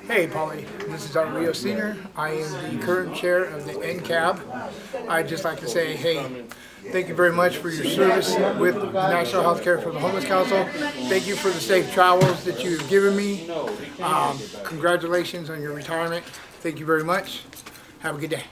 Hey, Polly. This is Dr. Rio Sr. I am the current chair of the NCAB. I'd just like to say, hey, thank you very much for your service with the National Healthcare for the Homeless Council. Thank you for the safe travels that you've given me. Congratulations on your retirement. Thank you very much. Have a good day.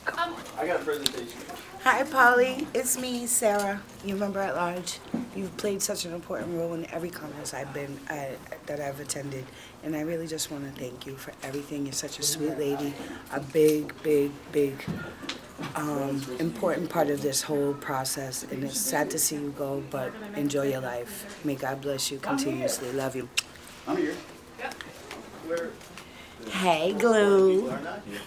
I got a presentation. Hi, Polly. It's me, Sarah. You member at large. You've played such an important role in every conference that I've attended, and I really just want to thank you for everything. You're such a sweet lady, a big, important part of this whole process, and it's sad to see you go, but enjoy your life. May God bless you continuously. Love you. I'm here. Hey, Glue.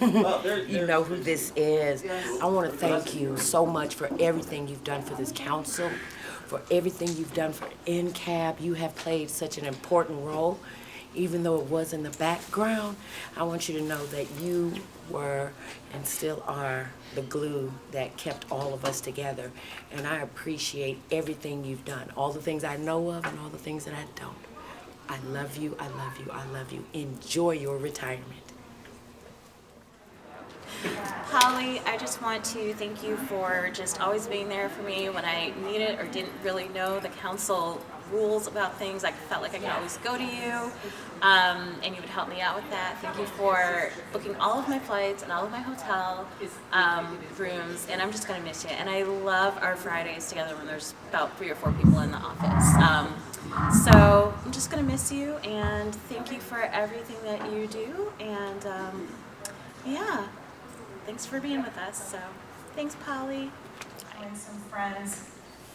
You know who this is. I want to thank you so much for everything you've done for this council, for everything you've done for NCAB. You have played such an important role, even though it was in the background. I want you to know that you were and still are the glue that kept all of us together. And I appreciate everything you've done, all the things I know of and all the things that I don't. I love you, I love you, I love you. Enjoy your retirement. Polly, I just want to thank you for just always being there for me when I needed or didn't really know the council rules about things. I felt like I could always go to you, and you would help me out with that. Thank you for booking all of my flights and all of my hotel rooms, and I'm just going to miss you. And I love our Fridays together when there's about 3 or 4 people in the office. So I'm just going to miss you, and thank you for everything that you do, and yeah, thanks for being with us. So thanks, Polly. And some friends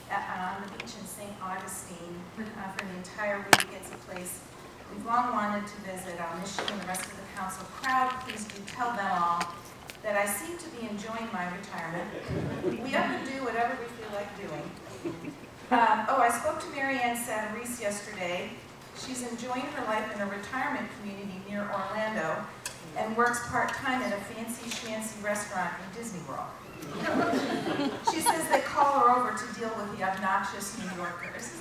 on the beach in St. Augustine for the entire week. It's a place we've long wanted to visit. I'll miss you and the rest of the council crowd. Please do tell them all that I seem to be enjoying my retirement. We often do whatever we feel like doing. I spoke to Marianne Satarese yesterday. She's enjoying her life in a retirement community near Orlando and works part-time at a fancy schmancy restaurant in Disney World. She says they call her over to deal with the obnoxious New Yorkers.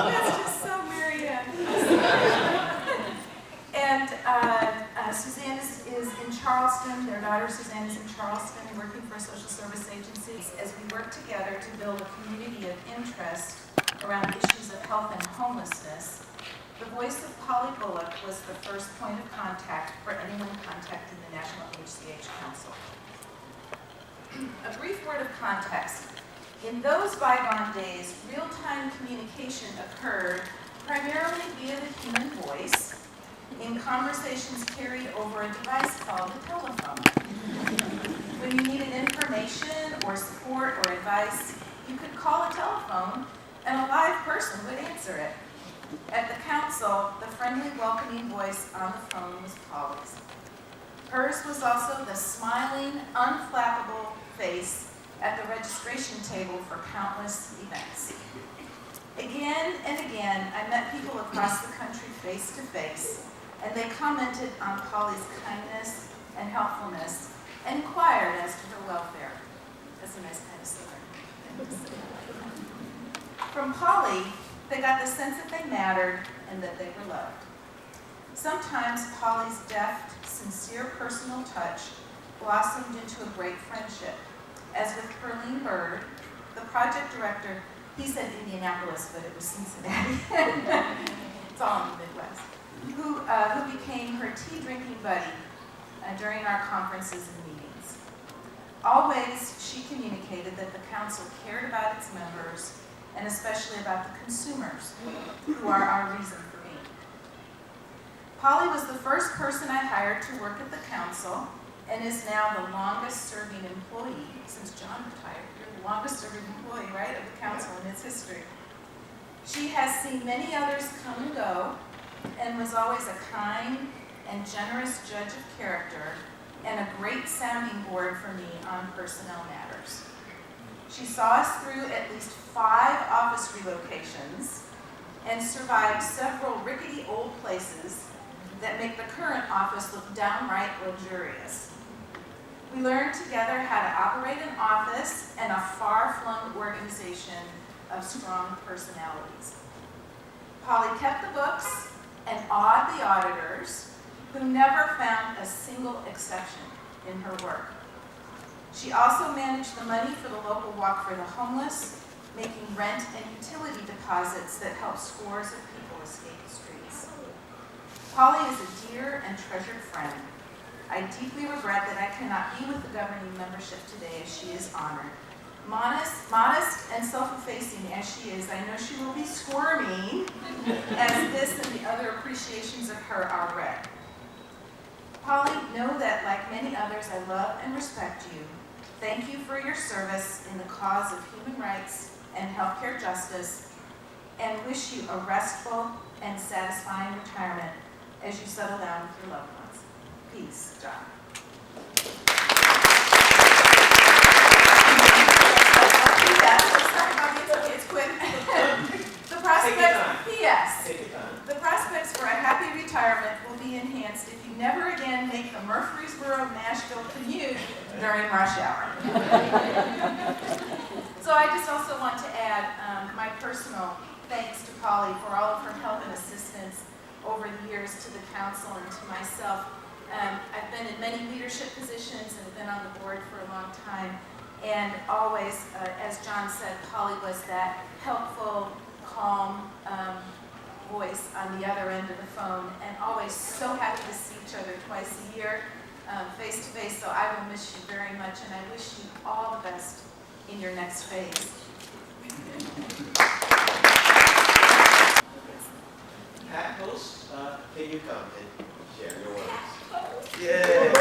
That's just so Marianne. And Suzanne is in Charleston. Their daughter Suzanne is in Charleston working for a social service agency as we work together to build a community of interest around issues of health and homelessness. The voice of Polly Bullock was the first point of contact for anyone contacting the National NHCHC Council. A brief word of context. In those bygone days, real-time communication occurred primarily via the human voice in conversations carried over a device called a telephone. When you needed information or support or advice, you could call a telephone and a live person would answer it. At the council, the friendly, welcoming voice on the phone was Polly's. Hers was also the smiling, unflappable face at the registration table for countless events. Again and again, I met people across the country face to face, and they commented on Polly's kindness and helpfulness and inquired as to her welfare. That's a nice kind of southern. From Polly, they got the sense that they mattered and that they were loved. Sometimes Polly's deft, sincere personal touch blossomed into a great friendship, as with Perlene Bird, the project director. He said Indianapolis, but it was Cincinnati. It's all in the Midwest. Who became her tea-drinking buddy during our conferences and meetings. Always, she communicated that the council cared about its members, and especially about the consumers, who are our reason for being. Polly was the first person I hired to work at the council, and is now the longest-serving employee since John retired. You're the longest-serving employee, right, of the council in its history. She has seen many others come and go, and was always a kind and generous judge of character, and a great sounding board for me on personnel matters. She saw us through at least 5 office relocations and survived several rickety old places that make the current office look downright luxurious. We learned together how to operate an office and a far-flung organization of strong personalities. Polly kept the books and awed the auditors, who never found a single exception in her work. She also managed the money for the local Walk for the Homeless, making rent and utility deposits that helped scores of people escape the streets. Polly is a dear and treasured friend. I deeply regret that I cannot be with the governing membership today as she is honored. Modest and self-effacing as she is, I know she will be squirming as this and the other appreciations of her are read. Polly, know that like many others, I love and respect you. Thank you for your service in the cause of human rights and healthcare justice, and wish you a restful and satisfying retirement as you settle down with your loved ones. Peace, John. It's quick. The prospects, P.S. The prospects for a happy retirement will be enhanced if you never again make the Murfreesboro-Nashville commute during rush hour. So I just also want to add my personal thanks to Polly for all of her help and assistance over the years to the council and to myself. I've been in many leadership positions and been on the board for a long time. And always, as John said, Polly was that helpful, calm voice on the other end of the phone, and always so happy to see each other twice a year, face to face. So I will miss you very much, and I wish you all the best in your next phase. Pat Post, can you come and share your words? Yeah.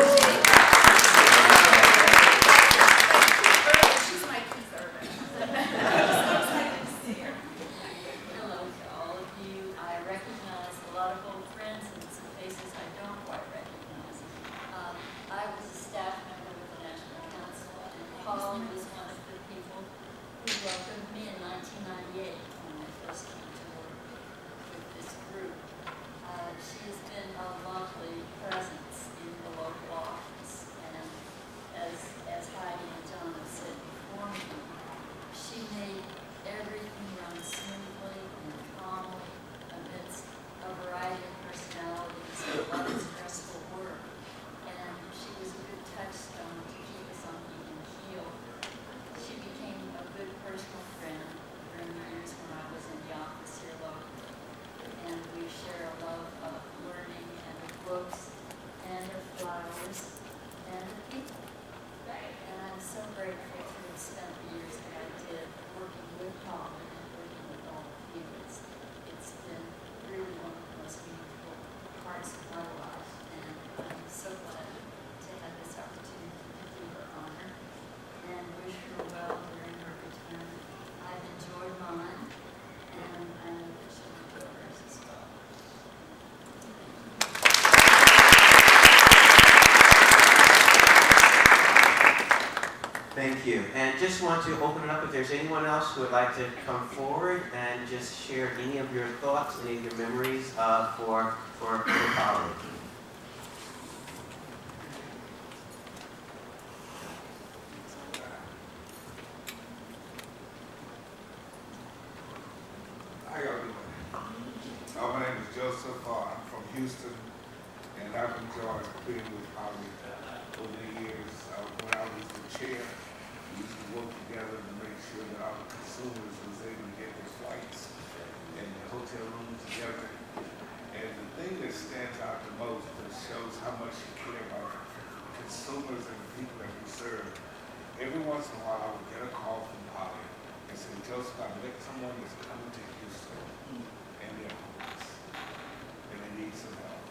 Thank you. And just want to open it up if there's anyone else who would like to come forward and just share any of your thoughts, any of your memories for Polly. How y'all doing? My name is Joseph. I'm from Houston, and I've enjoyed being with Polly over the years. When I was the chair, we used to work together to make sure that our consumers was able to get their flights and the hotel rooms together. And the thing that stands out the most that shows how much you care about consumers and the people that we serve. Every once in a while, I would get a call from Polly and say, Joseph, I met someone that's coming to Houston, and they're homeless, and they need some help.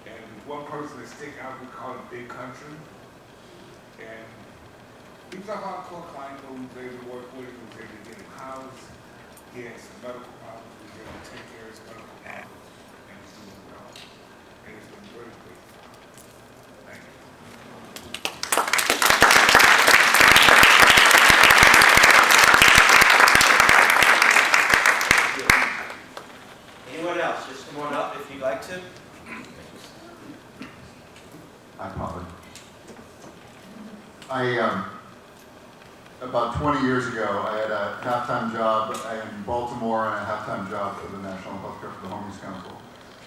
And one person that stick out, we call him Big Country. And he was a hardcore client, but we were able to work with him, we were able to get him housed. He had some medical problems, we were able to take care of his medical problems, and he's doing well. And it's been very great. Thank you. Anyone else? Just come on up if you'd like to. Hi, Polly. about 20 years ago, I had a half-time job in Baltimore and a half-time job for the National Healthcare for the Homeless Council.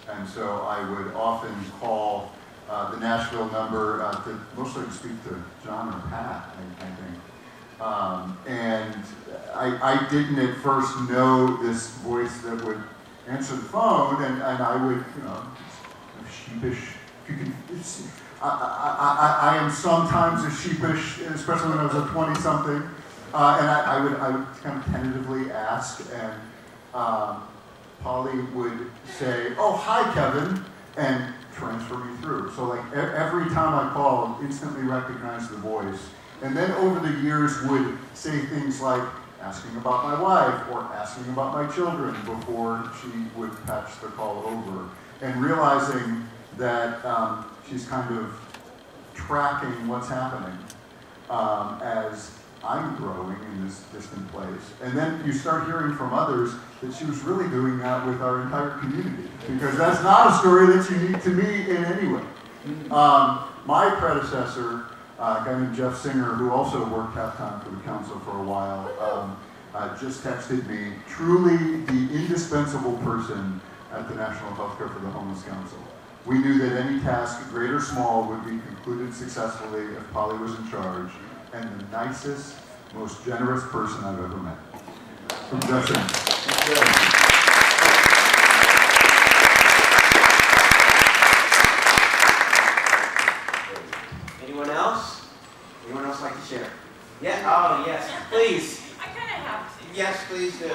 And so I would often call the Nashville number to mostly speak to John or Pat, I think. And I didn't at first know this voice that would answer the phone, and I would, sheepish. I am sometimes a sheepish, especially when I was a 20-something, and I would kind of tentatively ask, and Polly would say, "Oh, hi, Kevin," and transfer me through. So like every time I called, instantly recognized the voice, and then over the years would say things like asking about my wife or asking about my children before she would patch the call over, and realizing that she's kind of tracking what's happening as I'm growing in this distant place. And then you start hearing from others that she was really doing that with our entire community, because that's not a story that's unique to me in any way. My predecessor, a guy named Jeff Singer, who also worked half-time for the council for a while, just texted me, truly the indispensable person at the National Healthcare for the Homeless Council. We knew that any task, great or small, would be concluded successfully if Polly was in charge, and the nicest, most generous person I've ever met. From Jeff Singer. Anyone else? Anyone else like to share? Yeah, oh yes, please. I kind of have to. Yes, please do.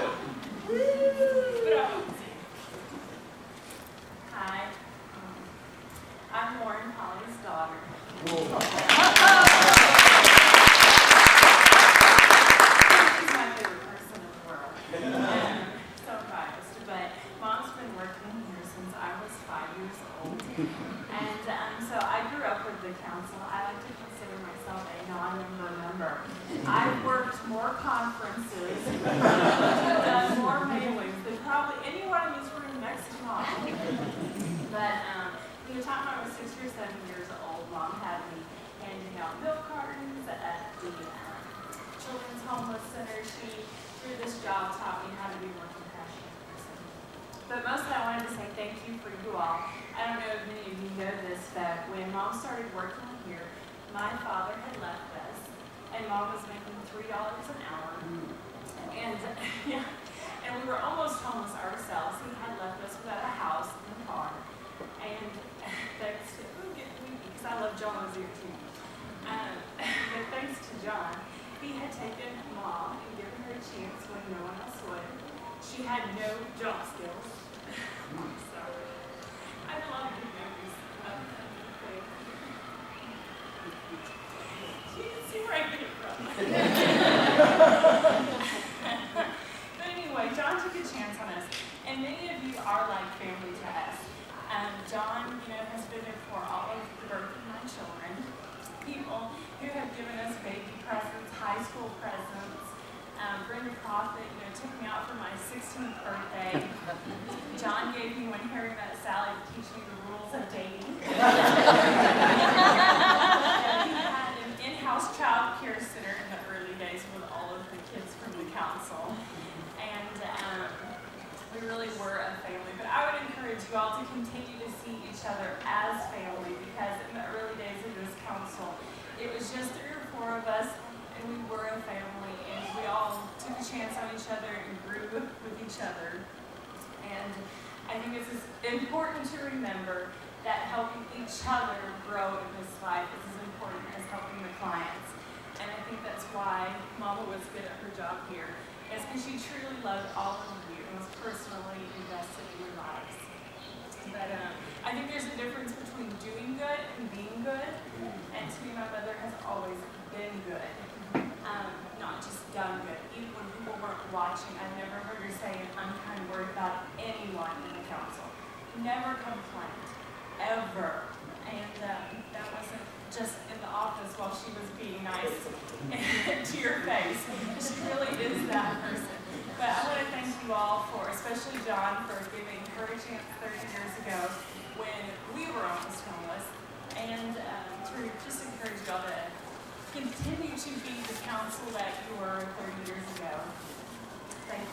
Hi. I'm Lauren, Polly's daughter. She's my favorite person in the world. So biased, but Mom's been working here since I was 5 years old. And so I grew up with the council. I like to consider myself a non-member member. I've worked more conferences, done more mailings than probably anyone in this room next to Mom. But from the time I was 6 or 7 years old, Mom had me handing out milk cartons at the Children's Homeless Center. She, through this job, taught me how to be a more compassionate person. But mostly I wanted to say thank you for you all. I don't know if many of you know this, but when Mom started working here, my father had left us, and Mom was making $3 an hour. And yeah, and we were almost homeless ourselves. He had left us without a house and a car. And thanks to, because I love John was here too. But thanks to John, he had taken Mom and given her a chance when no one else would. She had no job skills. So I'd love to know this thing. You can see where I get it from. But anyway, John took a chance on us, and many of you are like family to us. John, has been there for all of the birth of my children. People who have given us baby presents, high school presents. Brenda Prophet, took me out for my 16th birthday. John gave me, when Harry met Sally, to teach me the rules of dating. He had an in-house child care center in the early days with all of the kids from the council. And we really were a family. But I would encourage you all to continue to see each other as family, because in the early days of this council, it was just 3 or 4 of us, and we were a family, and we all took a chance on each other and grew with each other. And I think it's important to remember that helping each other grow in this life is as important as helping the clients. And I think that's why Mama was good at her job here. It's because she truly loved all of you and was personally invested in your lives. But I think there's a difference between doing good and being good. And to me, my mother has always been good, not just done good. Even when people weren't watching, I never heard her say an unkind word about anyone in the council. Never complained, ever. And that wasn't just in the office while she was being nice to your face. She really is that person. But I want to thank you all for, especially John, for giving her a chance 30 years ago when we were almost homeless, and to just encourage y'all to continue continue to be the council that you were 30 years ago. Thank you.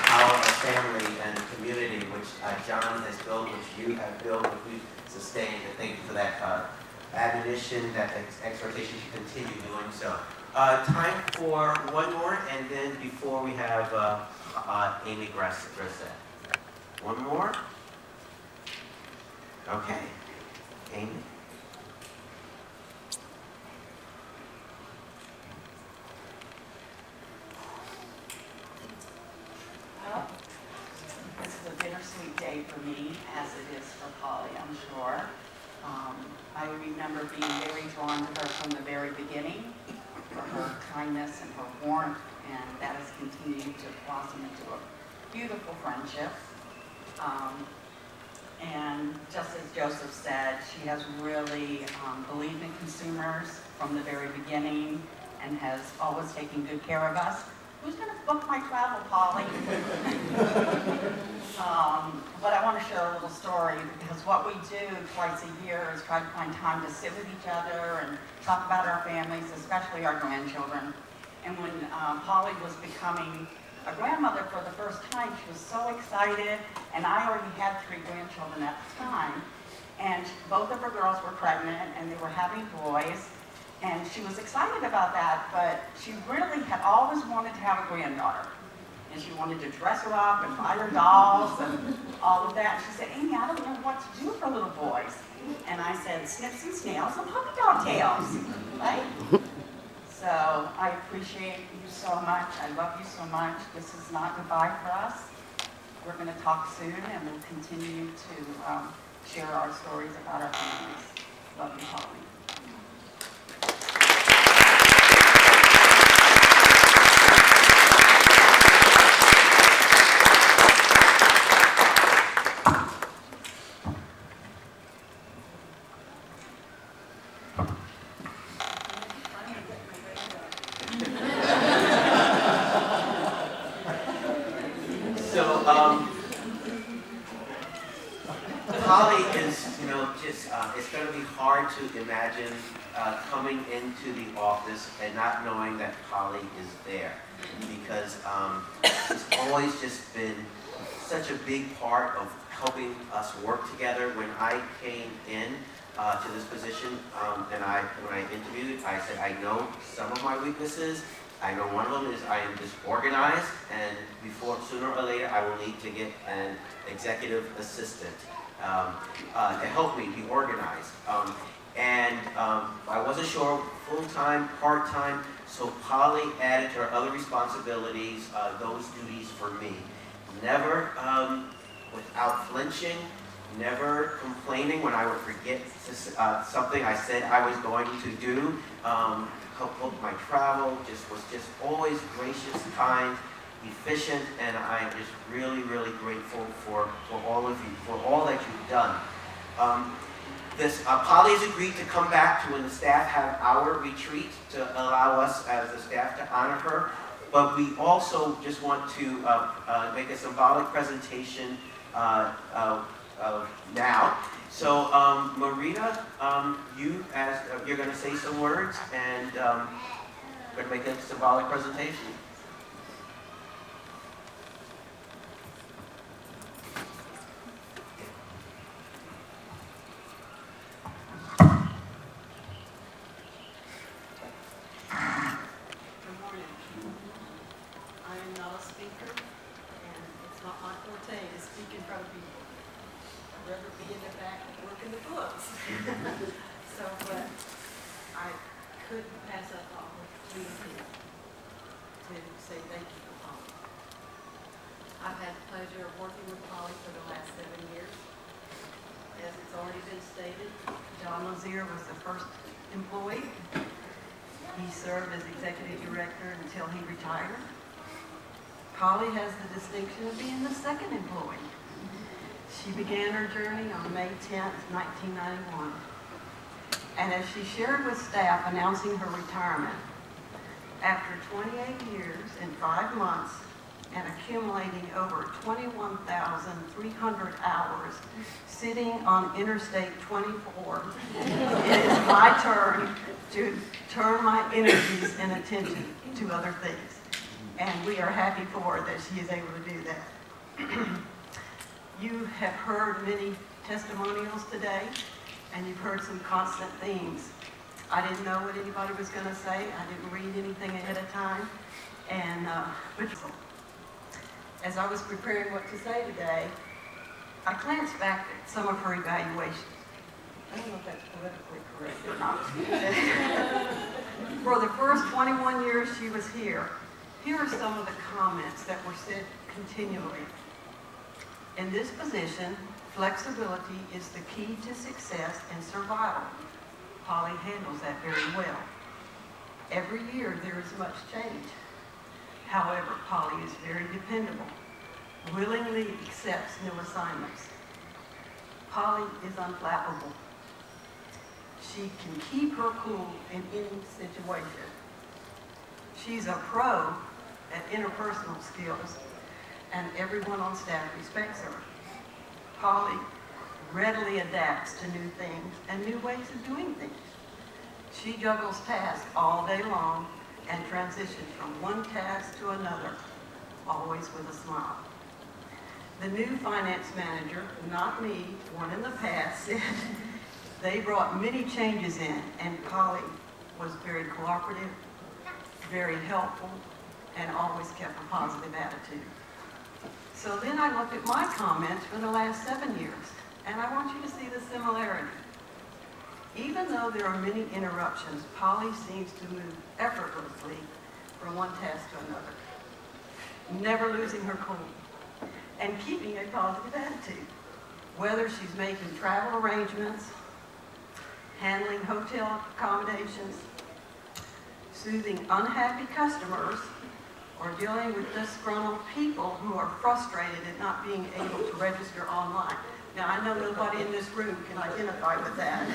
Power of family and community, which John has built, which you have built, which we've sustained. And thank you for that admonition, that exhortation to continue doing so. Time for one more, and then before we have Amy Grissett. One more? Okay. Amy? Well, this is a bittersweet day for me, as it is for Polly, I'm sure. I remember being very drawn to her from the very beginning for her kindness and her warmth, and that has continued to blossom into a beautiful friendship. And just as Joseph said, she has really believed in consumers from the very beginning and has always taken good care of us. Who's going to book my travel, Polly? But I want to share a little story, because what we do twice a year is try to find time to sit with each other and talk about our families, especially our grandchildren. And when Polly was becoming a grandmother for the first time, she was so excited, and I already had 3 grandchildren at the time. And both of her girls were pregnant, and they were having boys. And she was excited about that, but she really had always wanted to have a granddaughter. And she wanted to dress her up and buy her dolls and all of that. And she said, Amy, I don't know what to do for little boys. And I said, snips and snails and puppy dog tails, right? So I appreciate you so much. I love you so much. This is not goodbye for us. We're going to talk soon, and we'll continue to share our stories about our families. Love you, Polly. Polly is, it's going to be hard to imagine coming into the office and not knowing that Polly is there, because it's always just been such a big part of helping us work together. When I came in to this position, when I interviewed, I said, I know some of my weaknesses. I know one of them is I am disorganized, and sooner or later I will need to get an executive assistant to help me be organized. I wasn't sure full-time, part-time, so Polly added to her other responsibilities those duties for me. Never without flinching, never complaining when I would forget something I said I was going to do. Help book my travel, was just always gracious, kind, efficient, and I am just really, really grateful for all of you, for all that you've done. Polly has agreed to come back to when the staff have our retreat to allow us as the staff to honor her, but we also just want to make a symbolic presentation now. So, Marita, you're going to say some words, and we're going to make a symbolic presentation. Good morning. I am not a speaker, and it's not my forte to speak in front of people. I'd rather be in the back working the books. But I couldn't pass up the opportunity to say thank you for Polly. I've had the pleasure of working with Polly for the last 7 years. As it's already been stated, John Lazier was the first employee. He served as executive director until he retired. Polly has the distinction of being the second employee. She began her journey on May 10th, 1991. And as she shared with staff announcing her retirement, after 28 years and 5 months, and accumulating over 21,300 hours sitting on Interstate 24, it is my turn to turn my energies and attention to other things. And we are happy for her that she is able to do that. You have heard many testimonials today, and you've heard some constant themes. I didn't know what anybody was going to say. I didn't read anything ahead of time. And as I was preparing what to say today, I glanced back at some of her evaluations. I don't know if that's politically correct or not. For the first 21 years she was here, here are some of the comments that were said continually. In this position, flexibility is the key to success and survival. Polly handles that very well. Every year there is much change. However, Polly is very dependable, willingly accepts new assignments. Polly is unflappable. She can keep her cool in any situation. She's a pro at interpersonal skills, and everyone on staff respects her. Polly readily adapts to new things and new ways of doing things. She juggles tasks all day long and transitions from one task to another, always with a smile. The new finance manager, not me, one in the past, said they brought many changes in, and Polly was very cooperative, very helpful, and always kept a positive attitude. So then I looked at my comments for the last 7 years, and I want you to see the similarity. Even though there are many interruptions, Polly seems to move effortlessly from one task to another, never losing her cool, and keeping a positive attitude. Whether she's making travel arrangements, handling hotel accommodations, soothing unhappy customers, or dealing with disgruntled people who are frustrated at not being able to register online. Now, I know nobody in this room can identify with that.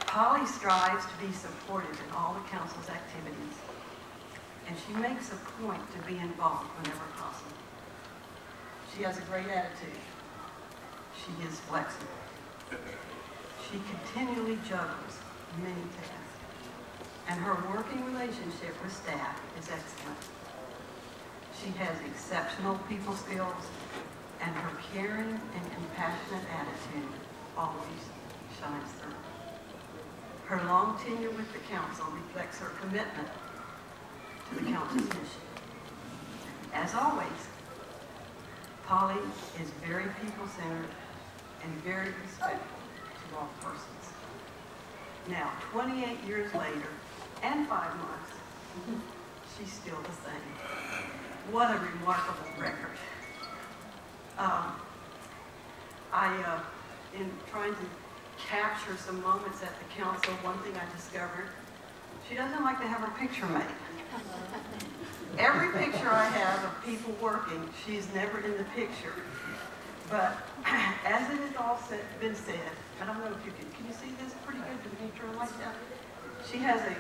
Polly strives to be supportive in all the council's activities, and she makes a point to be involved whenever possible. She has a great attitude. She is flexible. She continually juggles many tasks, and her working relationship with staff is excellent. She has exceptional people skills, and her caring and compassionate attitude always shines through. Her long tenure with the council reflects her commitment to the council's mission. As always, Polly is very people-centered and very respectful to all persons. Now, 28 years later, and 5 months, she's still the same. What a remarkable record. In trying to capture some moments at the council, one thing I discovered, she doesn't like to have her picture made. Every picture I have of people working, she's never in the picture. But as it has all been said, I don't know if you can you see this pretty good, the picture like that? She has a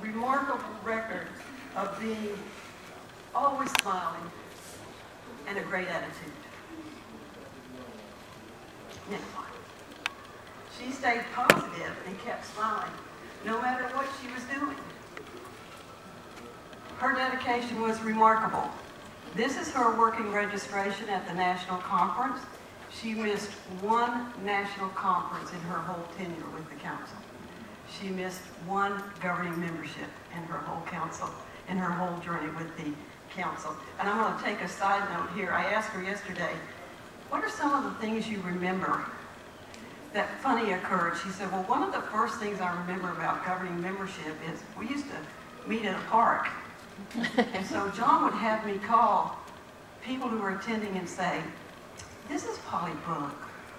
remarkable record of being always smiling and a great attitude. Next slide. She stayed positive and kept smiling, no matter what she was doing. Her dedication was remarkable. This is her working registration at the national conference. She missed one national conference in her whole tenure with the council. She missed one governing membership in her whole council, in her whole journey with the council. And I'm going to take a side note here. I asked her yesterday, what are some of the things you remember that funny occurred? She said, well, one of the first things I remember about governing membership is we used to meet in a park. And so John would have me call people who were attending and say, this is Polly Bullock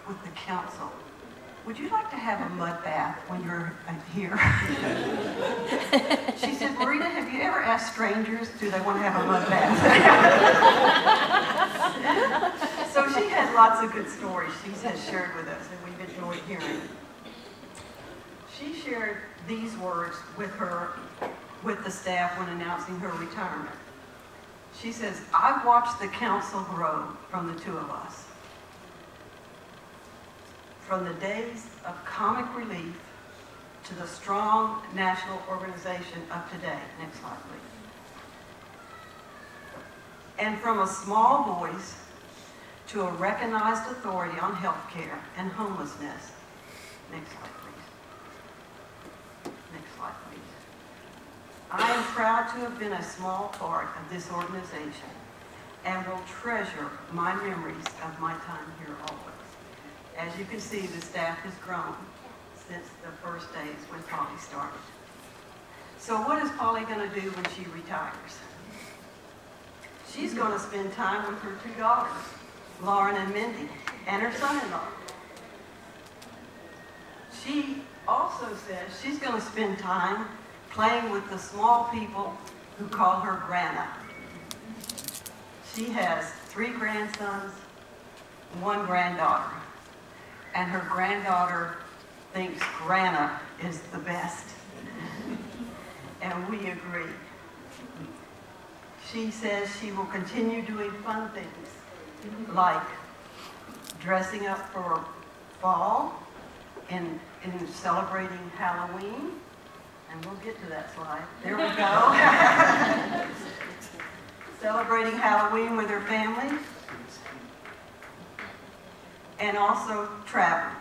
with the council. Would you like to have a mud bath when you're here? She said, Marita, have you ever asked strangers, do they want to have a mud bath? So she has lots of good stories she has shared with us, and we've enjoyed hearing. She shared these words with the staff when announcing her retirement. She says, "I've watched the council grow from the two of us. From the days of comic relief to the strong national organization of today." Next slide, please. "And from a small voice to a recognized authority on health care and homelessness." Next slide, please. Next slide, please. "I am proud to have been a small part of this organization and will treasure my memories of my time here always." As you can see, the staff has grown since the first days when Polly started. So what is Polly going to do when she retires? She's going to spend time with her two daughters, Lauren and Mindy, and her son-in-law. She also says she's going to spend time playing with the small people who call her Grandma. She has 3 grandsons, 1 granddaughter, and her granddaughter thinks Grandma is the best, and we agree. She says she will continue doing fun things like dressing up for fall in celebrating Halloween, and we'll get to that slide. There we go. Celebrating Halloween with her family, and also traveling.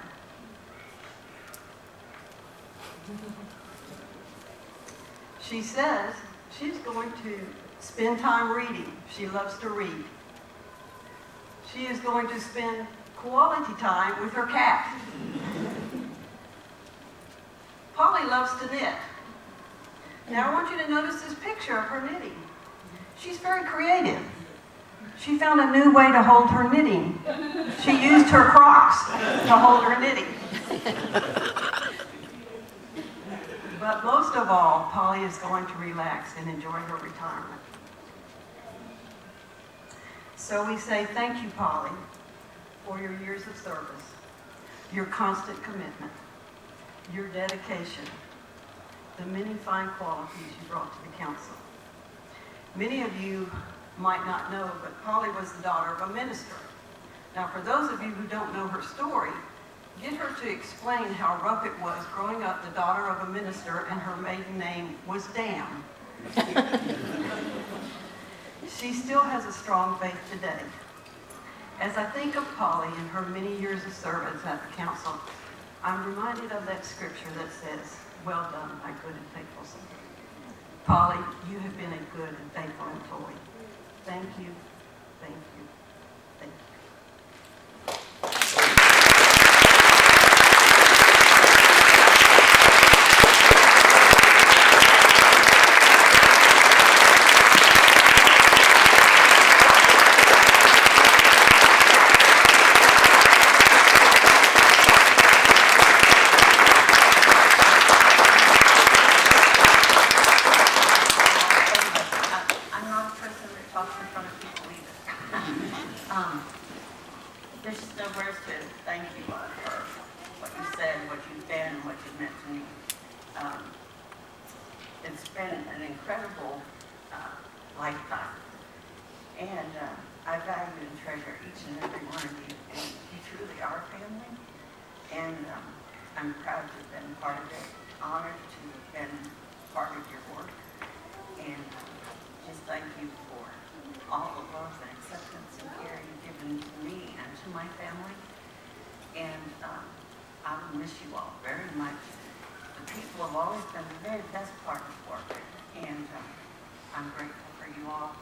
She says she's going to spend time reading. She loves to read. She is going to spend quality time with her cat. Polly loves to knit. Now I want you to notice this picture of her knitting. She's very creative. She found a new way to hold her knitting. She used her Crocs to hold her knitting. But most of all, Polly is going to relax and enjoy her retirement. So we say thank you, Polly, for your years of service, your constant commitment, your dedication, the many fine qualities you brought to the council. Many of you might not know, but Polly was the daughter of a minister. Now, for those of you who don't know her story, get her to explain how rough it was growing up the daughter of a minister and her maiden name was Dam. She still has a strong faith today. As I think of Polly and her many years of service at the council, I'm reminded of that scripture that says, "Well done, my good and faithful servant." Polly, you have been a good and faithful employee. Thank you, thank you, thank you. There's just no words to thank you for what you said, what you've been, what you've meant to me. It's been an incredible lifetime, and I value and treasure each and every one of you, and you truly are family, and I'm proud to have been part of it, honored to have been part of your work, and just thank you for all the love and acceptance and care you've given to me and to my family. And I will miss you all very much. The people have always been the very best part of work. And I'm grateful for you all.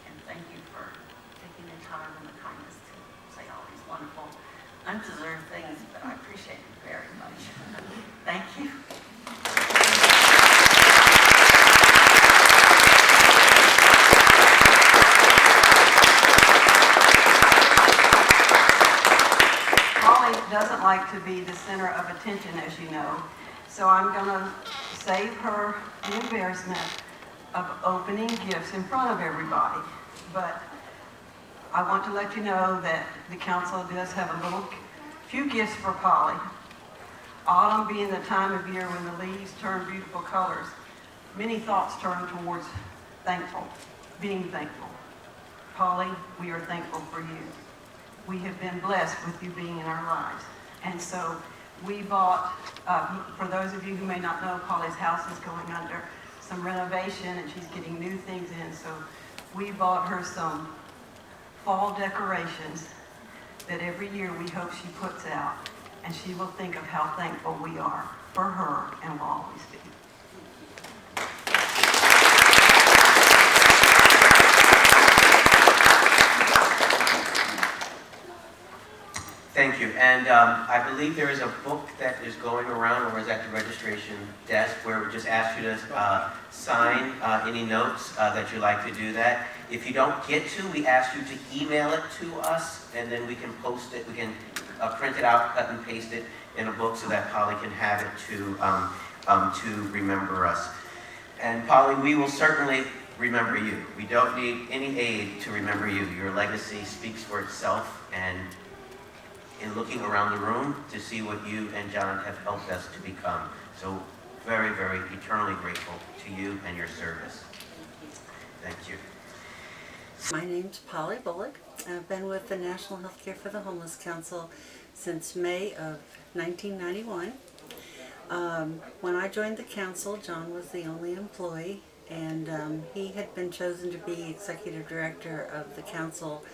And thank you for taking the time and the kindness to say all these wonderful, undeserved things, but I appreciate it very much. Thank you. Doesn't like to be the center of attention, as you know, so I'm going to save her the embarrassment of opening gifts in front of everybody. But I want to let you know that the council does have a few gifts for Polly. Autumn being the time of year when the leaves turn beautiful colors, many thoughts turn towards being thankful. Polly, we are thankful for you. We have been blessed with you being in our lives. And so we bought, for those of you who may not know, Polly's house is going under some renovation and she's getting new things in. So we bought her some fall decorations that every year we hope she puts out, and she will think of how thankful we are for her and will always be. Thank you. And I believe there is a book that is going around, or is at the registration desk, where we just ask you to sign any notes that you'd like to do that. If you don't get to, we ask you to email it to us, and then we can post it. We can print it out, cut and paste it in a book so that Polly can have it to remember us. And Polly, we will certainly remember you. We don't need any aid to remember you. Your legacy speaks for itself, and in looking around the room to see what you and John have helped us to become. So very, very eternally grateful to you and your service. Thank you. My name's Polly Bullock. I've been with the National Healthcare for the Homeless Council since May of 1991. When I joined the council, John was the only employee, and he had been chosen to be executive director of the council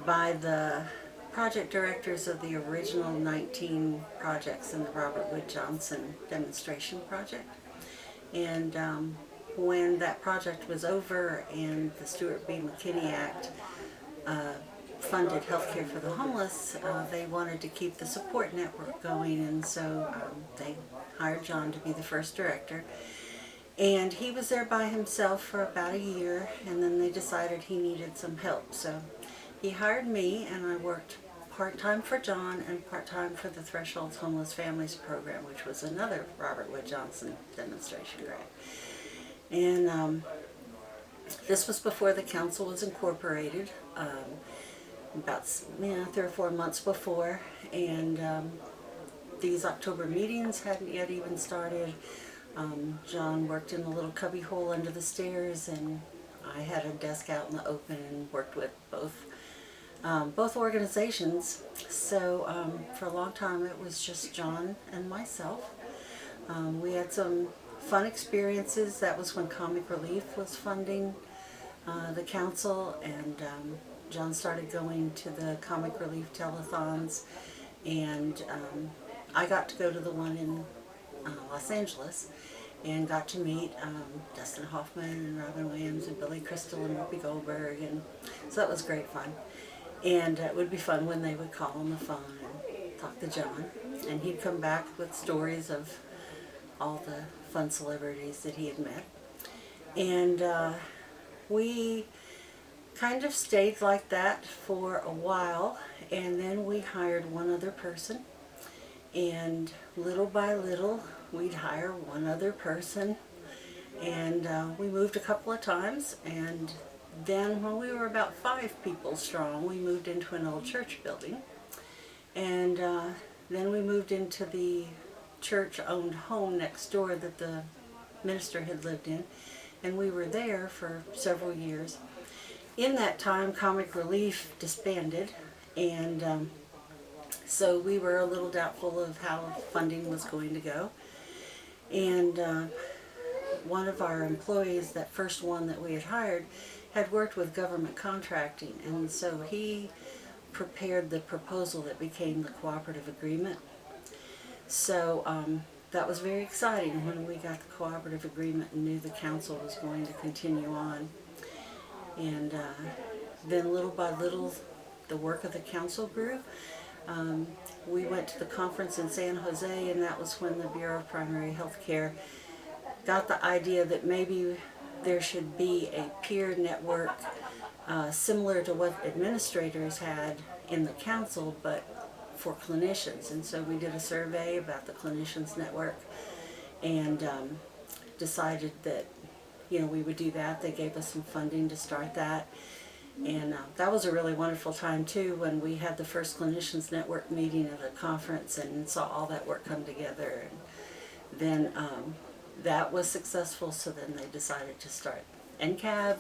by the project directors of the original 19 projects in the Robert Wood Johnson demonstration project. And when that project was over and the Stuart B. McKinney Act funded healthcare for the homeless, they wanted to keep the support network going, and so they hired John to be the first director. And he was there by himself for about a year, and then they decided he needed some help. So he hired me, and I worked part-time for John and part-time for the Thresholds Homeless Families Program, which was another Robert Wood Johnson demonstration grant. And this was before the council was incorporated, about 3 or 4 months before, and these October meetings hadn't yet even started. John worked in a little cubby hole under the stairs, and I had a desk out in the open and worked with both organizations. So for a long time it was just John and myself. We had some fun experiences. That was when Comic Relief was funding the council, and John started going to the Comic Relief telethons, and I got to go to the one in Los Angeles and got to meet Dustin Hoffman and Robin Williams and Billy Crystal and Whoopi Goldberg, and so that was great fun. And it would be fun when they would call on the phone and talk to John, and he'd come back with stories of all the fun celebrities that he had met. And we kind of stayed like that for a while, and then we hired one other person, and little by little we'd hire one other person, and we moved a couple of times, and then when we were about 5 people strong, we moved into an old church building, and then we moved into the church-owned home next door that the minister had lived in, and we were there for several years. In that time, Comic Relief disbanded, and so we were a little doubtful of how funding was going to go. And one of our employees, that first one that we had hired, had worked with government contracting, and so he prepared the proposal that became the cooperative agreement. So that was very exciting when we got the cooperative agreement and knew the council was going to continue on. And then little by little the work of the council grew. We went to the conference in San Jose, and that was when the Bureau of Primary Health Care got the idea that maybe there should be a peer network similar to what administrators had in the council, but for clinicians. And so we did a survey about the clinicians network, and decided that we would do that. They gave us some funding to start that, and that was a really wonderful time too, when we had the first clinicians network meeting at a conference and saw all that work come together. And then that was successful, so then they decided to start NCAB,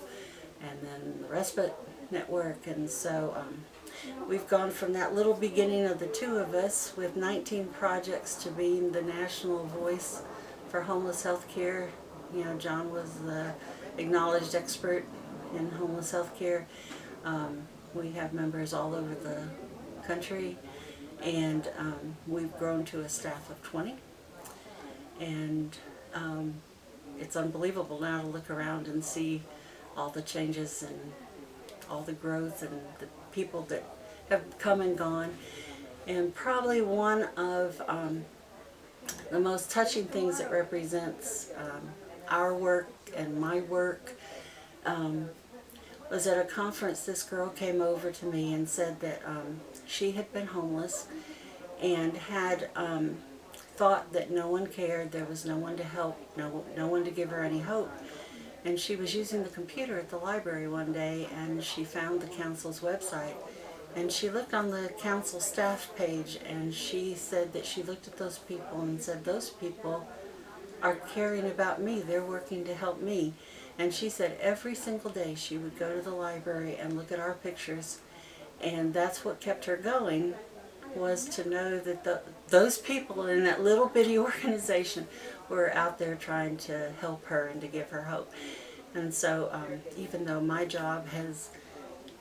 and then the respite network, and so we've gone from that little beginning of the two of us with 19 projects to being the national voice for homeless health care. You know, John was the acknowledged expert in homeless health care. We have members all over the country, and we've grown to a staff of 20. And it's unbelievable now to look around and see all the changes and all the growth and the people that have come and gone. And probably one of the most touching things that represents our work and my work was at a conference. This girl came over to me and said that she had been homeless and had thought that no one cared, there was no one to help, no one to give her any hope. And she was using the computer at the library one day, and she found the council's website. And she looked on the council staff page, and she said that she looked at those people and said, those people are caring about me, they're working to help me. And she said every single day she would go to the library and look at our pictures, and that's what kept her going, was to know that those people in that little bitty organization were out there trying to help her and to give her hope. And so even though my job has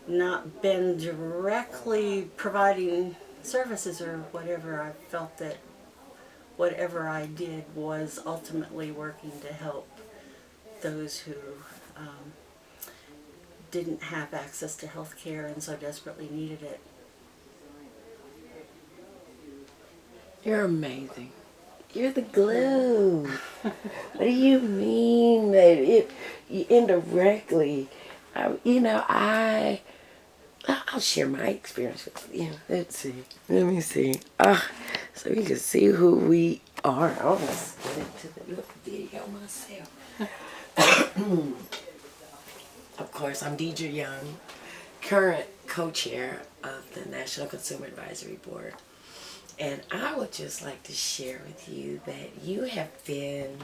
not been directly providing services or whatever, I felt that whatever I did was ultimately working to help those who didn't have access to health care and so desperately needed it. You're amazing. You're the glue. What do you mean that you indirectly? I'll share my experience with you. Let's see. Let me see. So you can see who we are. I'll just get into the little video myself. Of course, I'm Deidre Young, current co-chair of the National Consumer Advisory Board. And I would just like to share with you that you have been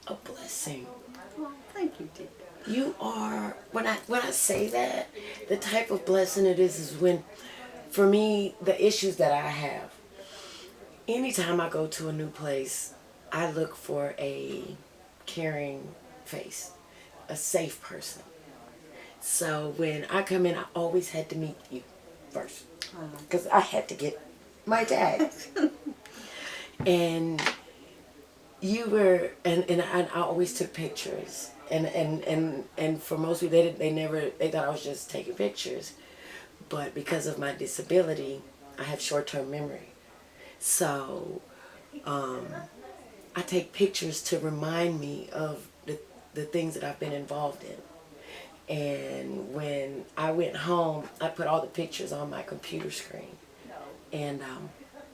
a blessing. Well, thank you, Dee. You are, when I say that, the type of blessing it is when, for me, the issues that I have, anytime I go to a new place, I look for a caring face, a safe person. So when I come in, I always had to meet you first, because I had to get my tags. And you were, and I always took pictures. And for most people, they thought I was just taking pictures. But because of my disability, I have short-term memory. So I take pictures to remind me of the things that I've been involved in. And when I went home, I put all the pictures on my computer screen. And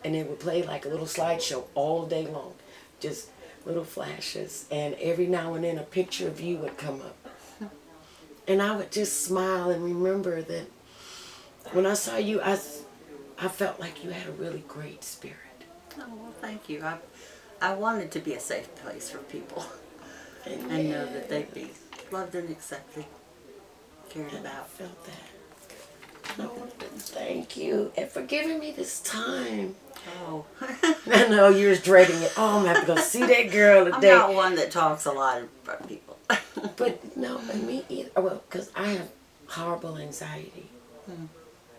it would play like a little slideshow all day long, just little flashes. And every now and then a picture of you would come up. And I would just smile and remember that when I saw you, I felt like you had a really great spirit. Oh, well, thank you. I wanted to be a safe place for people and know that they'd be loved and accepted, cared about. I felt that. Thank you, and for giving me this time. Oh. I know you was dreading it. Oh, I'm gonna have to go see that girl today. I'm not one that talks a lot in front of people. But no, me either. Well, because I have horrible anxiety.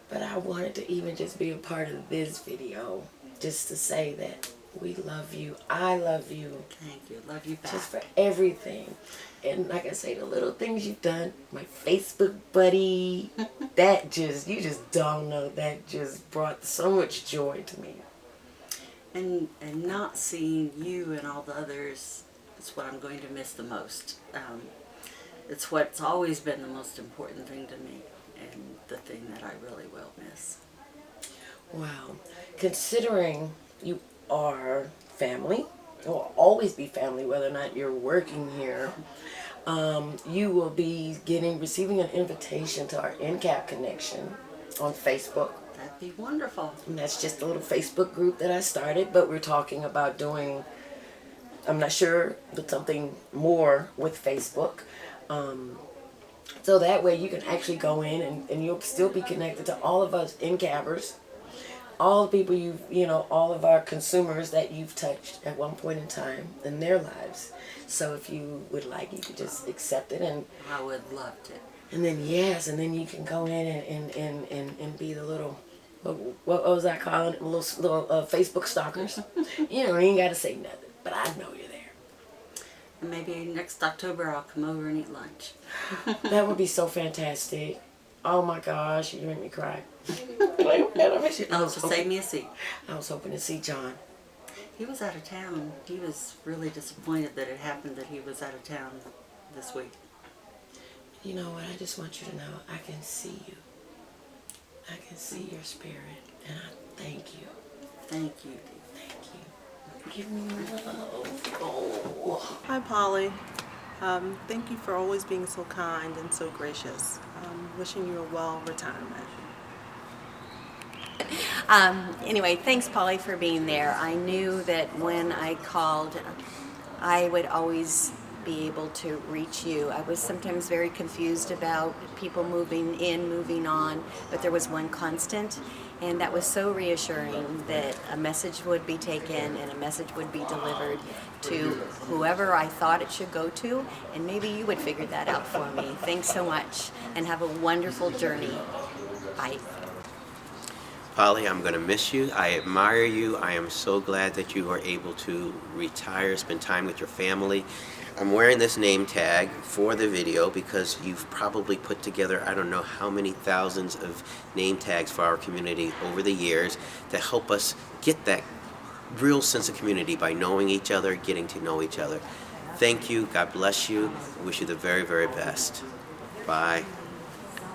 But I wanted to even just be a part of this video, just to say that we love you. I love you. Thank you. Love you back. Just for everything. And like I say, the little things you've done, my Facebook buddy, you just don't know, that just brought so much joy to me. And not seeing you and all the others is what I'm going to miss the most. It's what's always been the most important thing to me, and the thing that I really will miss. Wow. Considering you are family, it will always be family whether or not you're working here, you will be receiving an invitation to our NCAP connection on Facebook. That'd be wonderful. And that's just a little Facebook group that I started, but we're talking about doing, I'm not sure, but something more with Facebook. So that way you can actually go in and you'll still be connected to all of us NCABers, all the people all of our consumers that you've touched at one point in time in their lives. So if you would like, you could just accept it, and I would love to. and then and then you can go in and be the little, what was I calling it, little Facebook stalkers. You ain't got to say nothing, but I know you're there. And maybe next October I'll come over and eat lunch. That would be so fantastic. Oh my gosh, you make me cry. Save me a seat. I was hoping to see John. He was out of town. He was really disappointed that it happened that he was out of town this week. You know what? I just want you to know I can see you. I can see your spirit, and I thank you. Thank you. Thank you. Give me love. Oh. Hi, Polly. Thank you for always being so kind and so gracious. Wishing you a well retirement. Anyway, thanks, Polly, for being there. I knew that when I called, I would always be able to reach you. I was sometimes very confused about people moving in, moving on, but there was one constant, and that was so reassuring that a message would be taken and a message would be delivered to whoever I thought it should go to, and maybe you would figure that out for me. Thanks so much, and have a wonderful journey. Bye. Polly, I'm going to miss you. I admire you. I am so glad that you are able to retire, spend time with your family. I'm wearing this name tag for the video because you've probably put together, I don't know how many thousands of name tags for our community over the years to help us get that real sense of community by knowing each other, getting to know each other. Thank you. God bless you. I wish you the very, very best. Bye.